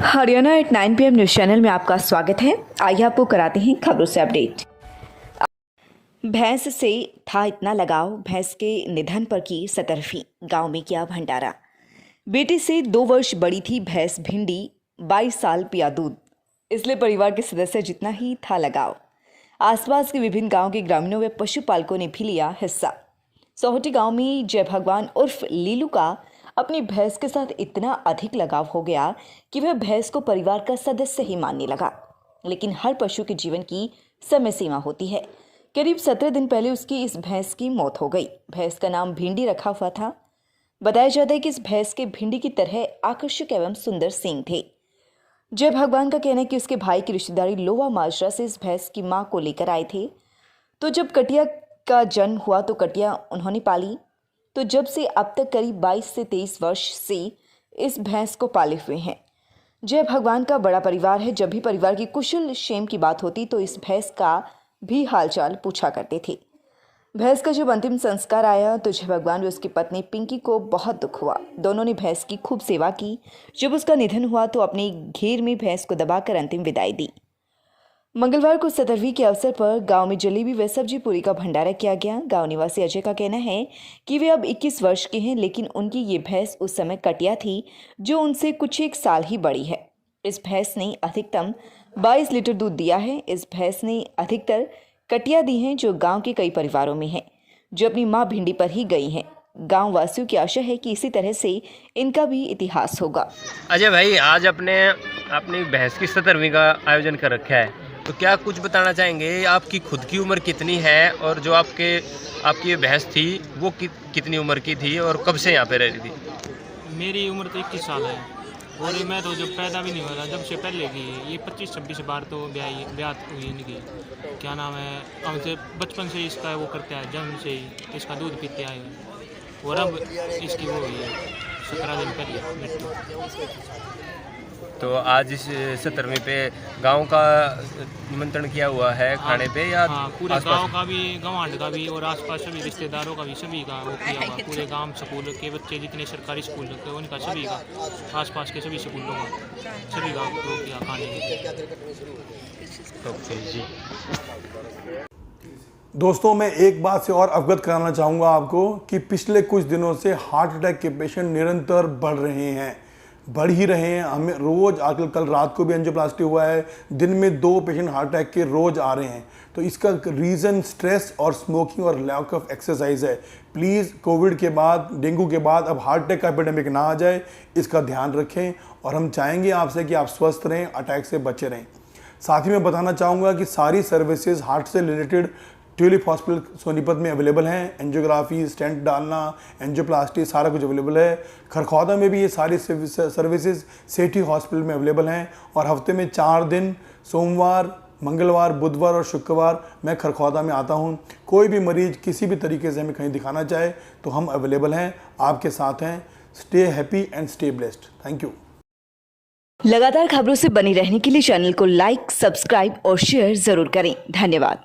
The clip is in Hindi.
Haryana at 9 PM news channel में आपका स्वागत है। आइए आपको कराते हैं खबरों से अपडेट। भैंस से था इतना लगाव, भैंस के निधन पर की सतर्फी, गांव में किया भंडारा। बेटे से 2 वर्ष बड़ी थी भैंस भिंडी, 22 साल पिया दूध, इसलिए परिवार के सदस्य जितना ही था लगाव। आसपास के विभिन्न गांव के ग्रामीणों व पशुपालकों ने भी लिया हिस्सा। सोहटी गांव में जय भगवान उर्फ लीलू का अपनी भैंस के साथ इतना अधिक लगाव हो गया कि वह भैंस को परिवार का सदस्य ही मानने लगा। लेकिन हर पशु के जीवन की समय सीमा होती है। करीब 17 दिन पहले उसकी इस भैंस की मौत हो गई। भैंस का नाम भिंडी रखा हुआ था। बताया जाता है कि इस भैंस के भिंडी की तरह आकर्षक एवं सुंदर सींग थे। जय भगवान का कहना है कि उसके भाई की रिश्तेदारी लोहा माजरा से इस भैंस की मां को लेकर आए थे। तो जब कटिया का जन्म हुआ तो कटिया उन्होंने पाली। तो जब से अब तक करीब 22 से 23 वर्ष से इस भैंस को पाले हुए हैं। जय भगवान का बड़ा परिवार है। जब भी परिवार की कुशल क्षेम की बात होती तो इस भैंस का भी हालचाल पूछा करते थे। भैंस का जब अंतिम संस्कार आया तो जय भगवान व उसकी पत्नी पिंकी को बहुत दुख हुआ। दोनों ने भैंस की खूब सेवा की। जब उसका निधन हुआ तो अपने घेर में भैंस को दबाकर अंतिम विदाई दी। मंगलवार को 17वीं के अवसर पर गांव में जलेबी व सब्जी पूरी का भंडारा किया गया। गांव निवासी अजय का कहना है कि वे अब 21 वर्ष के हैं, लेकिन उनकी ये भैंस उस समय कटिया थी जो उनसे कुछ एक साल ही बड़ी है। इस भैंस ने अधिकतम 22 लीटर दूध दिया है। इस भैंस ने अधिकतर कटिया दी हैं जो गाँव के कई परिवारों में है, जो अपनी माँ भिंडी पर ही गई हैं। गाँव वासियों की आशा है कि इसी तरह से इनका भी इतिहास होगा। अजय भाई, आज अपनी भैंस की 17वीं का आयोजन कर रखा है, तो क्या कुछ बताना चाहेंगे? आपकी खुद की उम्र कितनी है और जो आपकी ये भैंस थी वो कितनी उम्र की थी और कब से यहाँ पे रह रही थी? मेरी उम्र तो 21 साल है और मैं तो जब पैदा भी नहीं हुआ था जब से पहले की ये 25-26 बार तो ब्याह हुई इनकी। क्या नाम है, हमसे बचपन से इसका वो करते हैं, जन्म से ही इसका दूध पीते आए हैं और अब इसकी वो हुई है 17 दिन पहले मृत्यु। तो आज इस 17वीं पे गांव का निमंत्रण किया हुआ है खाने पे या पूरे गांव का भी, गवांड का भी और आसपास सभी रिश्तेदारों का भी, सभी का वो किया हुआ। पूरे गांव स्कूल के बच्चे जितने सरकारी स्कूल लगते हैं उनका, सभी का, आसपास के सभी स्कूलों का, सभी का वो किया खाने ओके जी। दोस्तों, मैं एक बात से और अवगत कराना चाहूँगा आपको कि पिछले कुछ दिनों से हार्ट अटैक के पेशेंट निरंतर बढ़ ही रहे हैं। हमें रोज़ आकर कल रात को भी एंजियोप्लास्टी हुआ है। दिन में 2 पेशेंट हार्ट अटैक के रोज़ आ रहे हैं। तो इसका रीज़न स्ट्रेस और स्मोकिंग और लैक ऑफ एक्सरसाइज है। प्लीज़ कोविड के बाद, डेंगू के बाद अब हार्ट अटैक का एपिडेमिक ना आ जाए, इसका ध्यान रखें। और हम चाहेंगे आपसे कि आप स्वस्थ रहें, अटैक से बचे रहें। साथ ही मैं बताना चाहूँगा कि सारी सर्विसेज हार्ट से रिलेटेड ट्यूलिप हॉस्पिटल सोनीपत में अवेलेबल हैं। एंजियोग्राफी, स्टेंट डालना, एंजियोप्लास्टी, सारा कुछ अवेलेबल है। खरखौदा में भी ये सारी सर्विसेज सेठी हॉस्पिटल में अवेलेबल हैं। और हफ्ते में 4 दिन, सोमवार, मंगलवार, बुधवार और शुक्रवार मैं खरखौदा में आता हूं। कोई भी मरीज किसी भी तरीके से हमें कहीं दिखाना चाहे तो हम अवेलेबल हैं, आपके साथ हैं। Stay happy and stay blessed. Thank you. लगातार खबरों से बनी रहने के लिए चैनल को लाइक, सब्सक्राइब और शेयर जरूर करें। धन्यवाद।